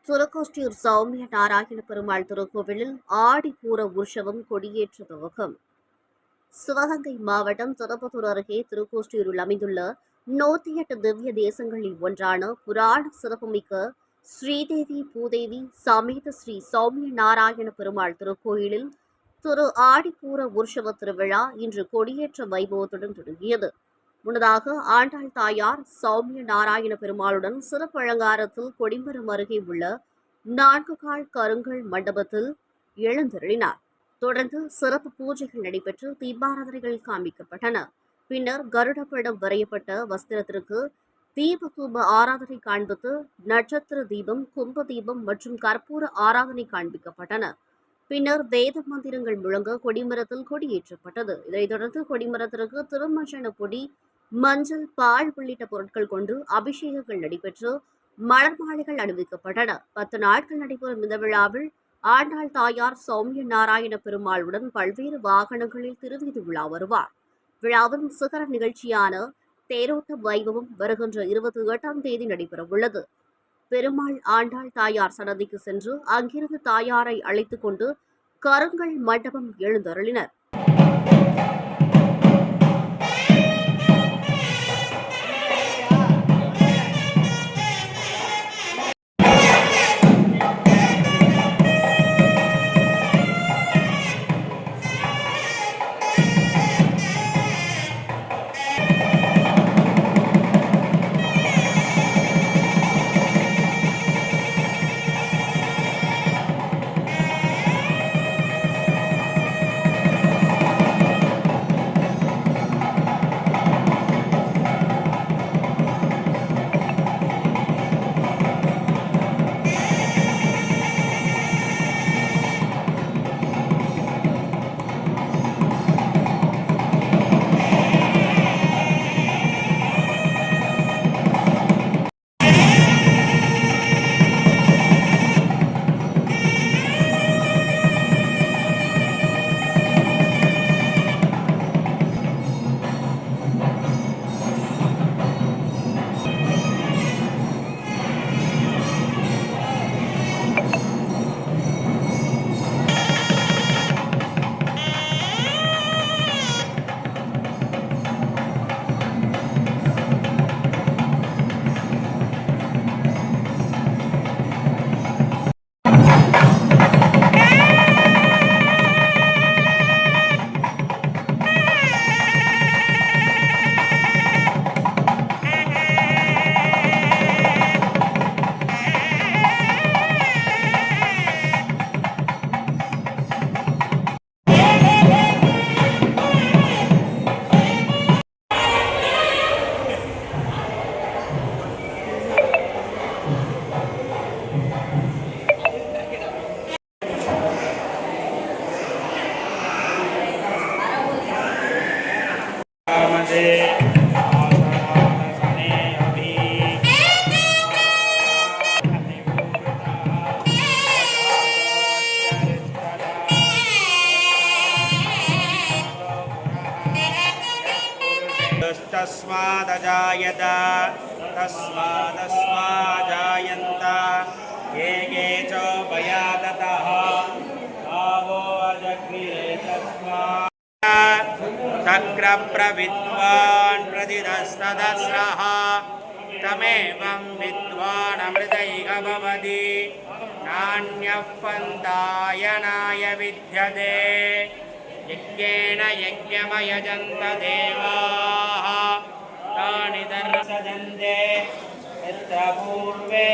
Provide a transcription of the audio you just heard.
திருக்கோஷ்டியூர் சௌமிய நாராயண பெருமாள் திருக்கோவிலில் ஆடிப்பூர உற்சவம் கொடியேற்ற துவக்கம். சிவகங்கை மாவட்டம் திருப்பத்தூர் அருகே திருக்கோஷ்டியூரில் அமைந்துள்ள 108 திவ்ய தேசங்களில் ஒன்றான புராண சிறப்புமிக்க ஸ்ரீதேவி பூதேவி சமேத ஸ்ரீ சௌமிய நாராயண பெருமாள் திருக்கோயிலில் திரு ஆடிப்பூர உற்சவ திருவிழா இன்று கொடியேற்ற வைபவத்துடன் தொடங்கியது. முன்னதாக ஆண்டாள் தாயார் சௌமிய நாராயண பெருமாளுடன் சிறப்பு அலங்காரத்தில் கொடிமரம் அருகே உள்ள 4 கால் கருங்கல் மண்டபத்தில் எழுந்தருளினார். தொடர்ந்து சிறப்பு பூஜைகள் நடைபெற்று தீபாராதனைகள் காண்பிக்கப்பட்டன. பின்னர் கருடப்படம் வரையப்பட்ட வஸ்திரத்திற்கு தீப தூப ஆராதனை காண்பித்து நட்சத்திர தீபம், கும்ப தீபம் மற்றும் கற்பூர ஆராதனை காண்பிக்கப்பட்டன. பின்னர் வேத மந்திரங்கள் முழங்க கொடிமரத்தில் கொடியேற்றப்பட்டது. இதைத் தொடர்ந்து கொடிமரத்திற்கு திருமஞ்சன பொடி, மஞ்சள், பால் உள்ளிட்ட பொருட்கள் கொண்டு அபிஷேகங்கள் நடைபெற்று மலர் மாலைகள் அணிவிக்கப்பட்டன. 10 நாட்கள் நடைபெறும் இந்த விழாவில் ஆண்டாள் தாயார் சௌமிய நாராயண பெருமாளுடன் பல்வேறு வாகனங்களில் திருவீதி உலா வருவார். விழாவின் சிகர நிகழ்ச்சியான தேரோட்ட வைபவம் வருகின்ற 28ஆம் தேதி நடைபெறவுள்ளது. பெருமாள் ஆண்டாள் தாயார் சன்னதிக்கு சென்று அங்கிருந்து தாயாரை அழைத்துக் கொண்டு கருங்கல் மண்டபம் எழுந்தருளினர். तस्मादजायत तस्मादस्माजायन्त ये च भयादतः भावो अजग्निरे तस्मात् तक्रप्रविद्वान् प्रतिदस्तदस्रः तमेवं विद्वान् अमृतैः भवति नान्यः पन्थायनाय विद्यते यज्ञेन यज्ञमयजन्त देवाः तानि दर्शजन्ते यत्र पूर्वे